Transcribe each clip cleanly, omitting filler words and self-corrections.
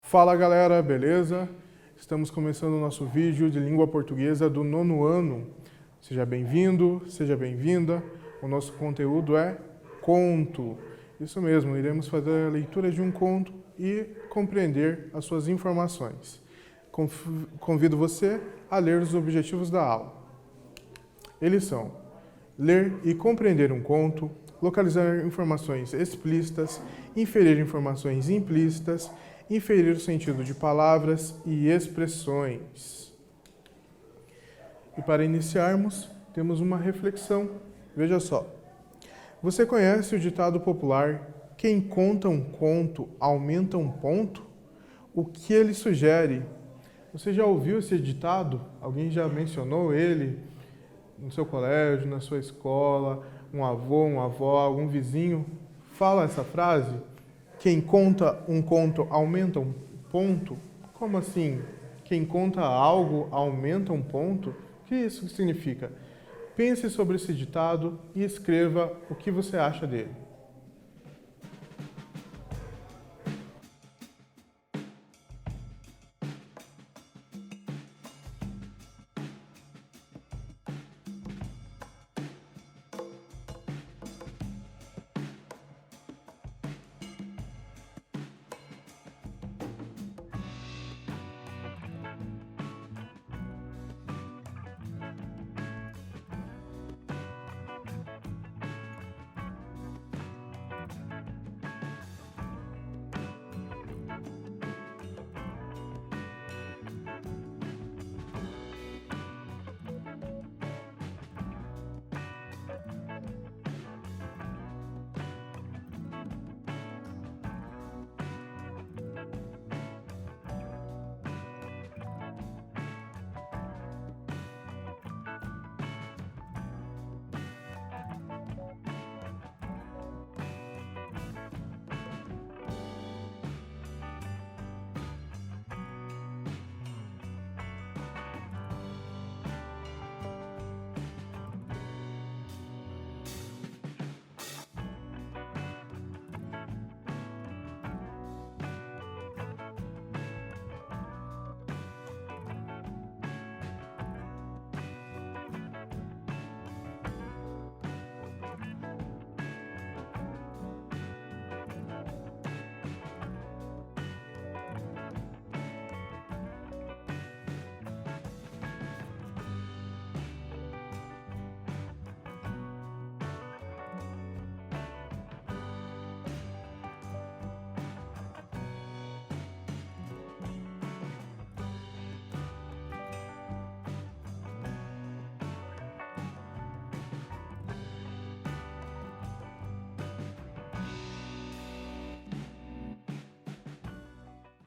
Fala galera, beleza? Estamos começando o nosso vídeo de língua portuguesa do 9º ano. Seja bem-vindo, seja bem-vinda. O nosso conteúdo é conto. Isso mesmo, iremos fazer a leitura de um conto e compreender as suas informações. Convido você a ler os objetivos da aula. Eles são: ler e compreender um conto, localizar informações explícitas, inferir informações implícitas, inferir o sentido de palavras e expressões. E para iniciarmos, temos uma reflexão. Veja só. Você conhece o ditado popular: quem conta um conto aumenta um ponto? O que ele sugere? Você já ouviu esse ditado? Alguém já mencionou ele no seu colégio, na sua escola? Um avô, uma avó, algum vizinho fala essa frase? Quem conta um conto aumenta um ponto? Como assim? Quem conta algo aumenta um ponto? O que isso significa? Pense sobre esse ditado e escreva o que você acha dele.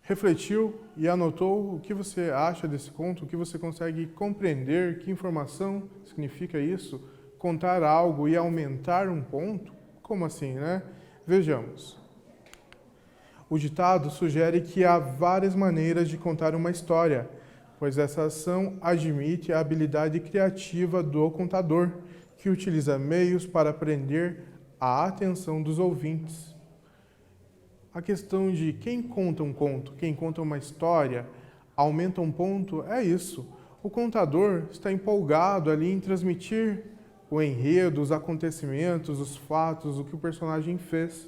Refletiu e anotou o que você acha desse conto, o que você consegue compreender, que informação significa isso? Contar algo e aumentar um ponto? Como assim, né? Vejamos. O ditado sugere que há várias maneiras de contar uma história, pois essa ação admite a habilidade criativa do contador, que utiliza meios para prender a atenção dos ouvintes. A questão de quem conta um conto, quem conta uma história, aumenta um ponto, é isso. O contador está empolgado ali em transmitir o enredo, os acontecimentos, os fatos, o que o personagem fez.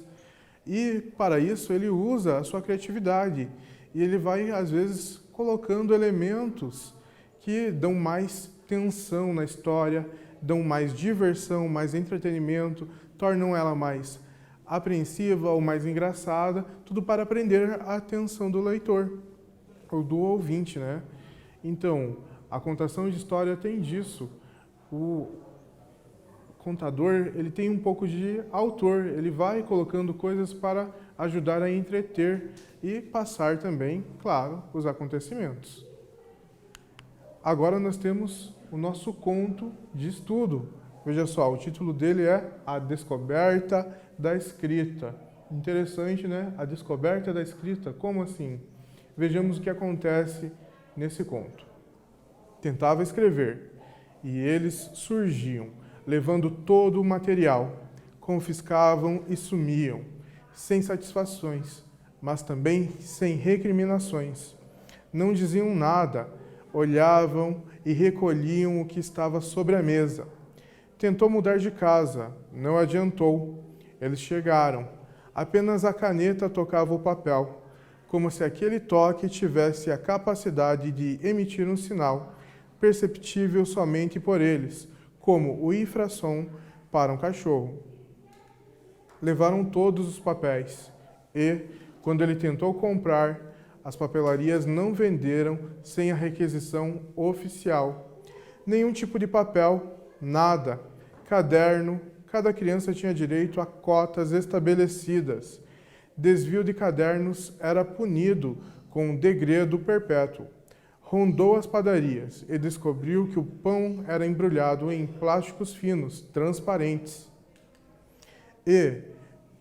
E para isso ele usa a sua criatividade. E ele vai, às vezes, colocando elementos que dão mais tensão na história, dão mais diversão, mais entretenimento, tornam ela mais apreensiva ou mais engraçada, tudo para prender a atenção do leitor, ou do ouvinte, né? Então, a contação de história tem disso. O contador, ele tem um pouco de autor, ele vai colocando coisas para ajudar a entreter e passar também, claro, os acontecimentos. Agora nós temos o nosso conto de estudo. Veja só, o título dele é A Descoberta da Escrita. Interessante, né? A descoberta da escrita, como assim? Vejamos o que acontece nesse conto. Tentava escrever, e eles surgiam, levando todo o material, confiscavam e sumiam, sem satisfações, mas também sem recriminações. Não diziam nada, olhavam e recolhiam o que estava sobre a mesa. Tentou mudar de casa, não adiantou. Eles chegaram. Apenas a caneta tocava o papel, como se aquele toque tivesse a capacidade de emitir um sinal, perceptível somente por eles, como o infrassom para um cachorro. Levaram todos os papéis e, quando ele tentou comprar, as papelarias não venderam sem a requisição oficial. Nenhum tipo de papel, nada. Caderno, cada criança tinha direito a cotas estabelecidas. Desvio de cadernos era punido com um degredo perpétuo. Rondou as padarias e descobriu que o pão era embrulhado em plásticos finos, transparentes. E,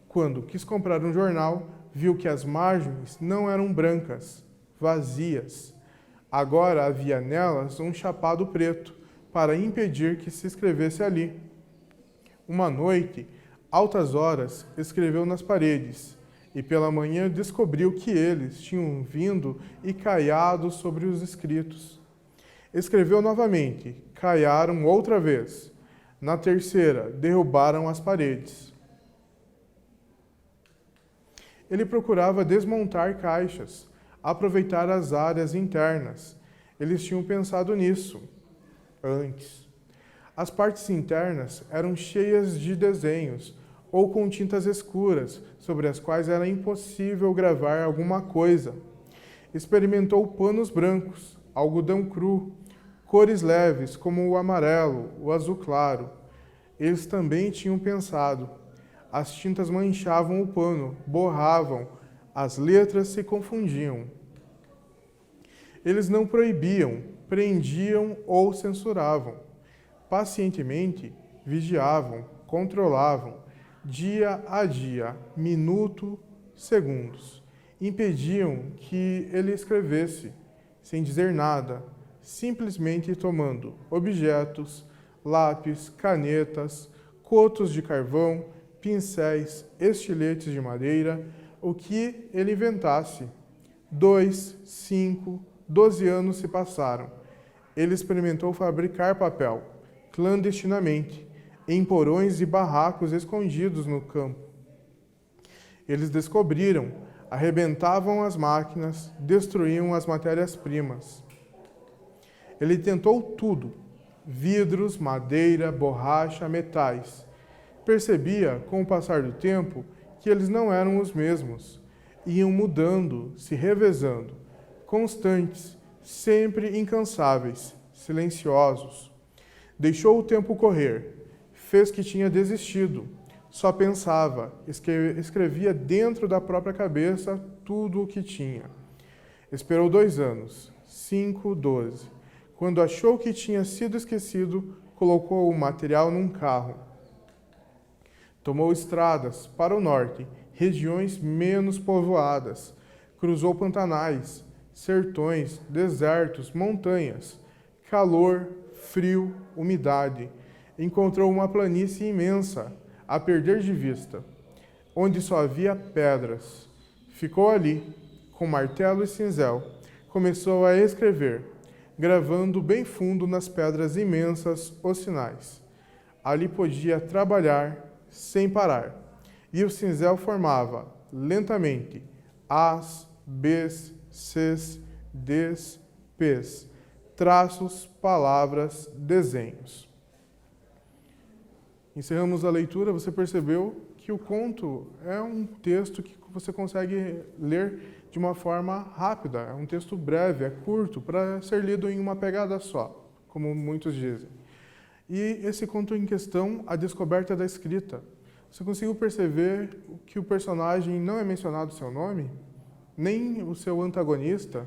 quando quis comprar um jornal, viu que as margens não eram brancas, vazias. Agora havia nelas um chapado preto, para impedir que se escrevesse ali. Uma noite, altas horas, escreveu nas paredes, e pela manhã descobriu que eles tinham vindo e caiado sobre os escritos. Escreveu novamente, caiaram outra vez. Na terceira, derrubaram as paredes. Ele procurava desmontar caixas, aproveitar as áreas internas. Eles tinham pensado nisso antes. As partes internas eram cheias de desenhos ou com tintas escuras, sobre as quais era impossível gravar alguma coisa. Experimentou panos brancos, algodão cru, cores leves como o amarelo, o azul claro. Eles também tinham pensado. As tintas manchavam o pano, borravam, as letras se confundiam. Eles não proibiam, prendiam ou censuravam. Pacientemente vigiavam, controlavam, dia a dia, minuto, segundos. Impediam que ele escrevesse, sem dizer nada, simplesmente tomando objetos, lápis, canetas, cotos de carvão, pincéis, estiletes de madeira, o que ele inventasse. 2, 5, 12 anos se passaram. Ele experimentou fabricar papel, clandestinamente, em porões e barracos escondidos no campo. Eles descobriram, arrebentavam as máquinas, destruíam as matérias-primas. Ele tentou tudo: vidros, madeira, borracha, metais. Percebia, com o passar do tempo, que eles não eram os mesmos. Iam mudando, se revezando, constantes, sempre incansáveis, silenciosos. Deixou o tempo correr. Fez que tinha desistido. Só pensava, escrevia dentro da própria cabeça tudo o que tinha. Esperou 2 anos, 5, 12. Quando achou que tinha sido esquecido, colocou o material num carro. Tomou estradas para o norte, regiões menos povoadas. Cruzou pantanais, sertões, desertos, montanhas. Calor, frio, umidade. Encontrou uma planície imensa, a perder de vista, onde só havia pedras. Ficou ali, com martelo e cinzel. Começou a escrever, gravando bem fundo nas pedras imensas os sinais. Ali podia trabalhar sem parar, e o cinzel formava, lentamente, As, Bs, Cs, Ds, Ps, traços, palavras, desenhos. Encerramos a leitura. Você percebeu que o conto é um texto que você consegue ler de uma forma rápida. É um texto breve, é curto, para ser lido em uma pegada só, como muitos dizem. E esse conto em questão, a descoberta da escrita. Você conseguiu perceber que o personagem não é mencionado o seu nome? Nem o seu antagonista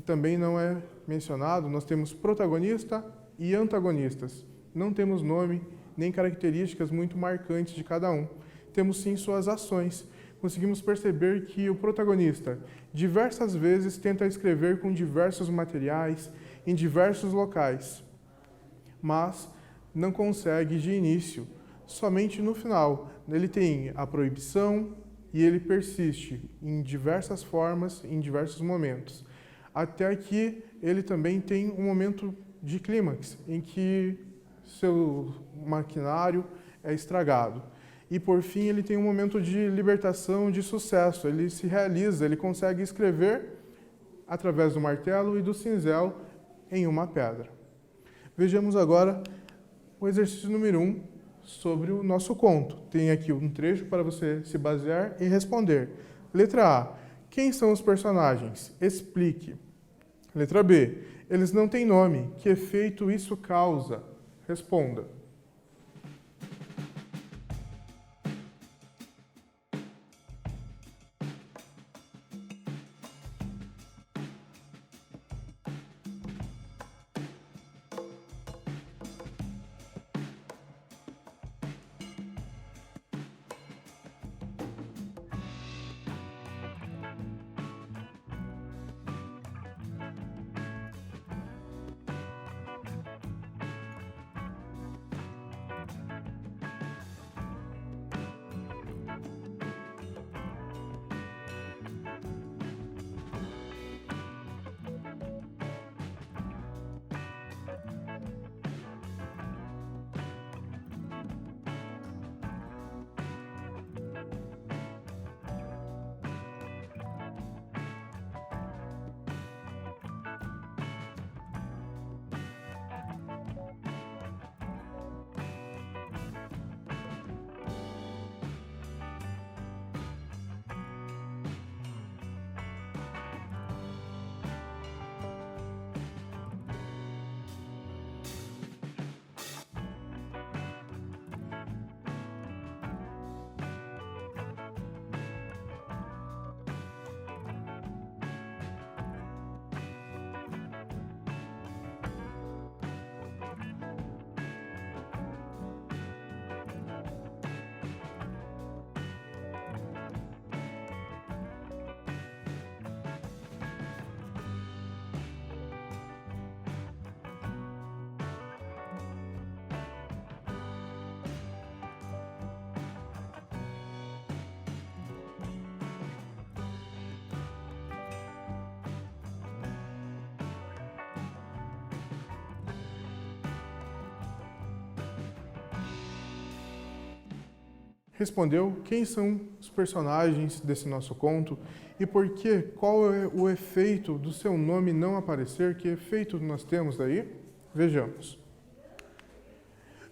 também não é mencionado. Nós temos protagonista e antagonistas. Não temos nome nem características muito marcantes de cada um. Temos sim suas ações. Conseguimos perceber que o protagonista diversas vezes tenta escrever com diversos materiais, em diversos locais, mas não consegue de início. Somente no final. Ele tem a proibição e ele persiste em diversas formas, em diversos momentos, até que ele também tem um momento de clímax, em que seu maquinário é estragado. E por fim ele tem um momento de libertação, de sucesso, ele se realiza, ele consegue escrever através do martelo e do cinzel em uma pedra. Vejamos agora o exercício número 1 sobre o nosso conto. Tem aqui um trecho para você se basear e responder. Letra A. Quem são os personagens? Explique. Letra B. Eles não têm nome. Que efeito isso causa? Responda. Respondeu quem são os personagens desse nosso conto e por que, qual é o efeito do seu nome não aparecer, que efeito nós temos daí? Vejamos.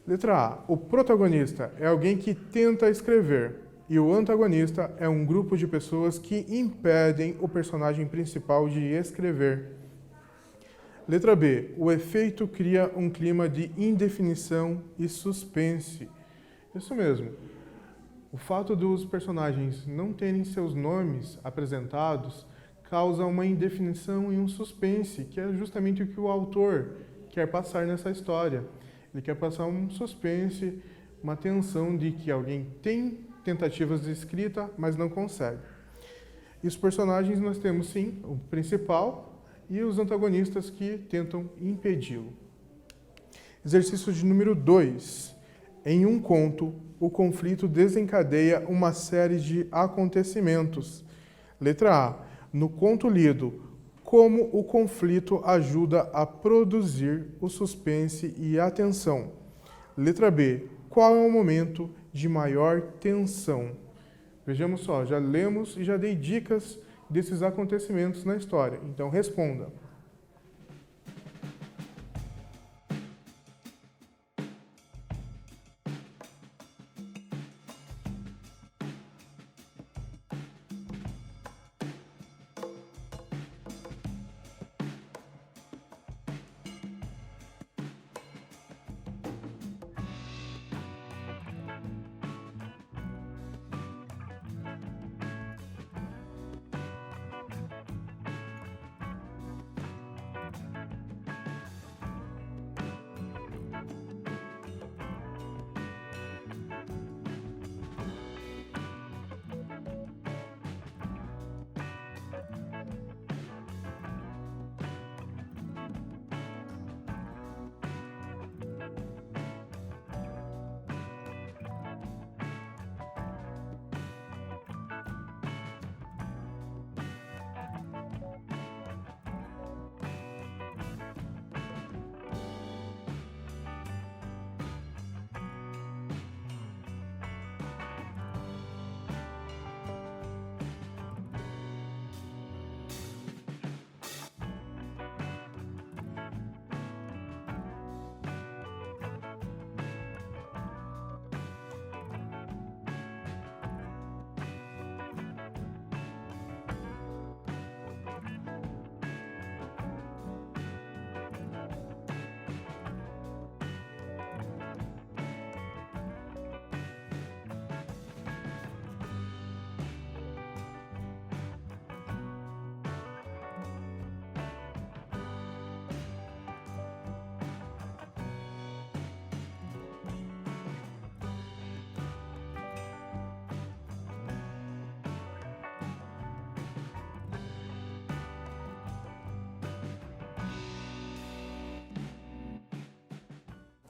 Letra A. O protagonista é alguém que tenta escrever e o antagonista é um grupo de pessoas que impedem o personagem principal de escrever. Letra B. O efeito cria um clima de indefinição e suspense. Isso mesmo. O fato dos personagens não terem seus nomes apresentados causa uma indefinição e um suspense, que é justamente o que o autor quer passar nessa história. Ele quer passar um suspense, uma tensão de que alguém tem tentativas de escrita, mas não consegue. E os personagens nós temos, sim, o principal e os antagonistas que tentam impedi-lo. Exercício de número 2. Em um conto, o conflito desencadeia uma série de acontecimentos. Letra A. No conto lido, como o conflito ajuda a produzir o suspense e a tensão. Letra B. Qual é o momento de maior tensão? Vejamos só, já lemos e já dei dicas desses acontecimentos na história. Então, responda.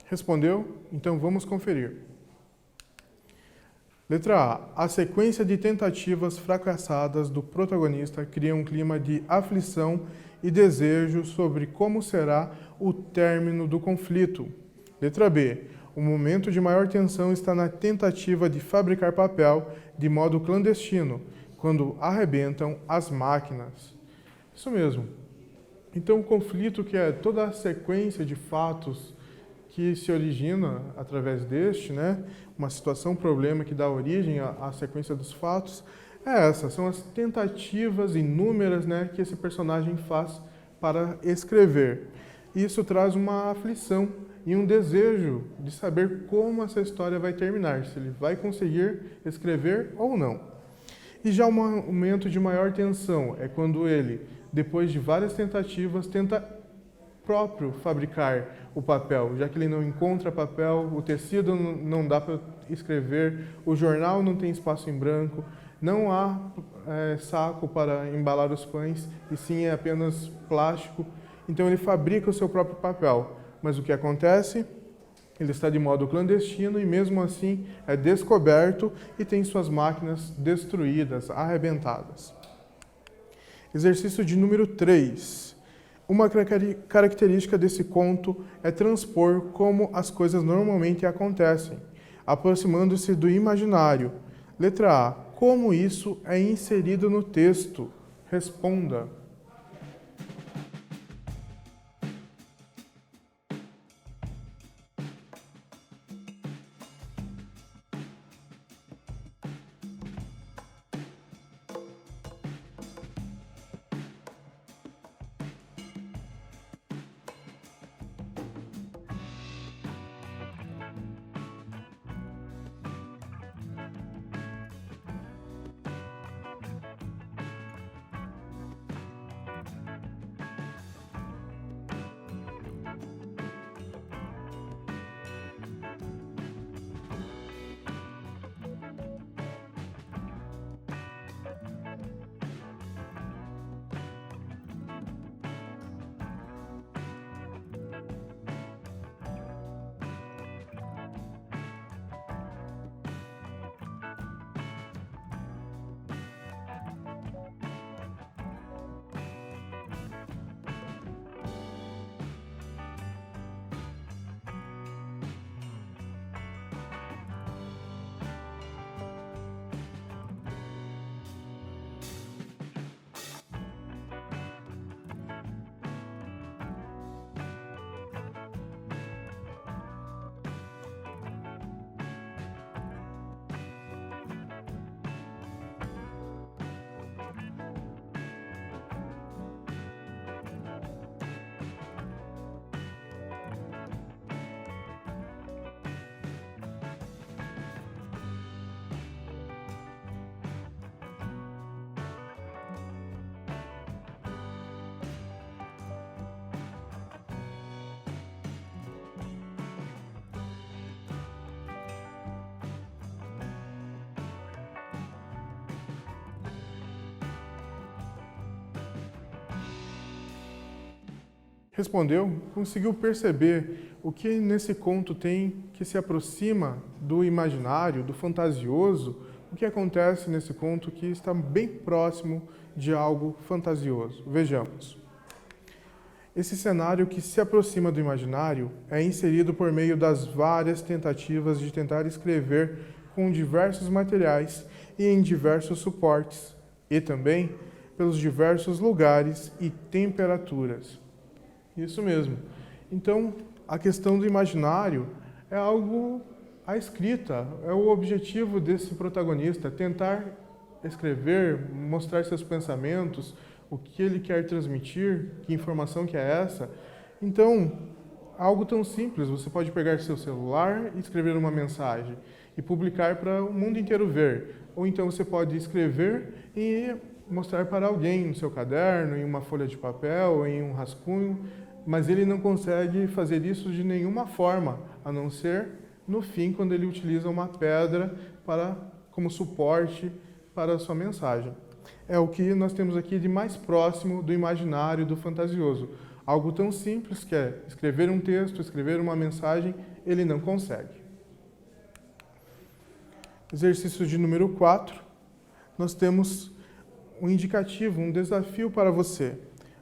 Respondeu? Então vamos conferir. Letra A. A sequência de tentativas fracassadas do protagonista cria um clima de aflição e desejo sobre como será o término do conflito. Letra B. O momento de maior tensão está na tentativa de fabricar papel de modo clandestino, quando arrebentam as máquinas. Isso mesmo. Então, o conflito, que é toda a sequência de fatos que se origina através deste, né? Uma situação, problema que dá origem à sequência dos fatos, é essa, são as tentativas inúmeras, né, que esse personagem faz para escrever. Isso traz uma aflição e um desejo de saber como essa história vai terminar, se ele vai conseguir escrever ou não. E já o momento de maior tensão é quando ele, depois de várias tentativas, tenta próprio fabricar o papel, já que ele não encontra papel, o tecido não dá para escrever, o jornal não tem espaço em branco, não há saco para embalar os pães, e sim é apenas plástico. Então ele fabrica o seu próprio papel. Mas o que acontece? Ele está de modo clandestino e mesmo assim é descoberto e tem suas máquinas destruídas, arrebentadas. Exercício de número 3. Uma característica desse conto é transpor como as coisas normalmente acontecem, aproximando-se do imaginário. Letra A. Como isso é inserido no texto? Responda. Respondeu? Conseguiu perceber o que nesse conto tem que se aproxima do imaginário, do fantasioso? O que acontece nesse conto que está bem próximo de algo fantasioso? Vejamos. Esse cenário que se aproxima do imaginário é inserido por meio das várias tentativas de tentar escrever com diversos materiais e em diversos suportes, e também pelos diversos lugares e temperaturas. Isso mesmo. Então, a questão do imaginário é algo à escrita, é o objetivo desse protagonista, tentar escrever, mostrar seus pensamentos, o que ele quer transmitir, que informação que é essa. Então, algo tão simples, você pode pegar seu celular e escrever uma mensagem e publicar para o mundo inteiro ver. Ou então você pode escrever e mostrar para alguém no seu caderno, em uma folha de papel, em um rascunho, mas ele não consegue fazer isso de nenhuma forma, a não ser no fim, quando ele utiliza uma pedra como suporte para a sua mensagem. É o que nós temos aqui de mais próximo do imaginário, do fantasioso. Algo tão simples que é escrever um texto, escrever uma mensagem ele não consegue. Exercício de número 4, nós temos um indicativo, um desafio para você.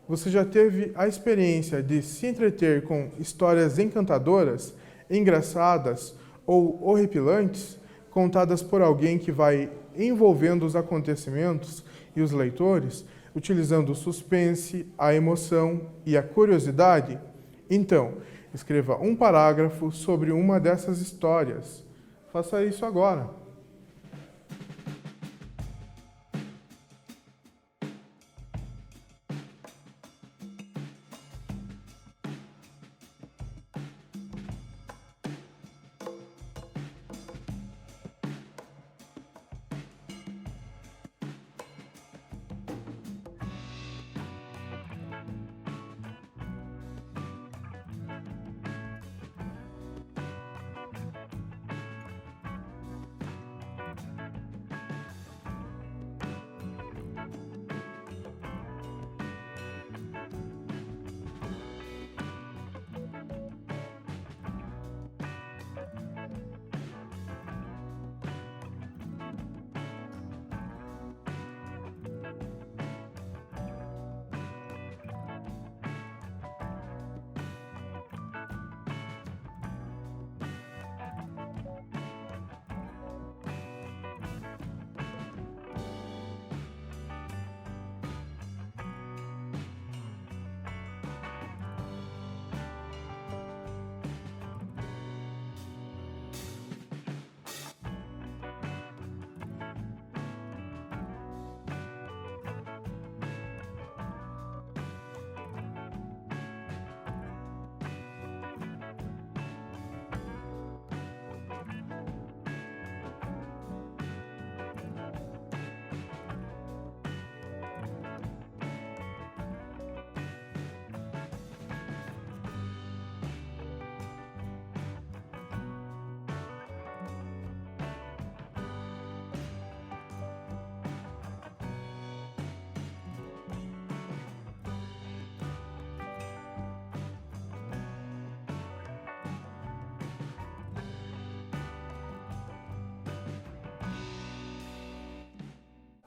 Você já teve a experiência de se entreter com histórias encantadoras, engraçadas ou horripilantes, contadas por alguém que vai envolvendo os acontecimentos e os leitores, utilizando o suspense, a emoção e a curiosidade? Então, escreva um parágrafo sobre uma dessas histórias. Faça isso agora.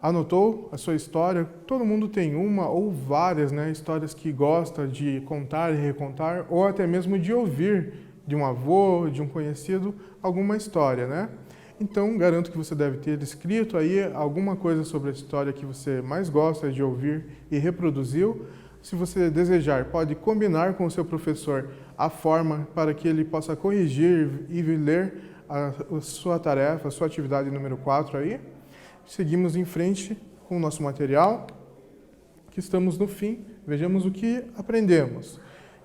Anotou a sua história? Todo mundo tem uma ou várias, histórias que gosta de contar e recontar, ou até mesmo de ouvir de um avô, de um conhecido, alguma história, né? Então, garanto que você deve ter escrito aí alguma coisa sobre a história que você mais gosta de ouvir e reproduziu. Se você desejar, pode combinar com o seu professor a forma para que ele possa corrigir e ler a sua tarefa, a sua atividade número 4 aí. Seguimos em frente com o nosso material, que estamos no fim. Vejamos o que aprendemos.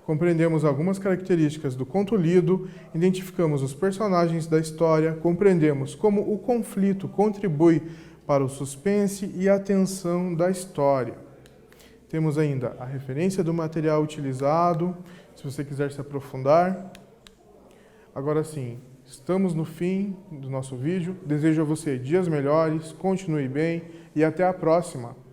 Compreendemos algumas características do conto lido, identificamos os personagens da história, compreendemos como o conflito contribui para o suspense e a tensão da história. Temos ainda a referência do material utilizado, se você quiser se aprofundar. Agora sim, estamos no fim do nosso vídeo. Desejo a você dias melhores, continue bem e até a próxima!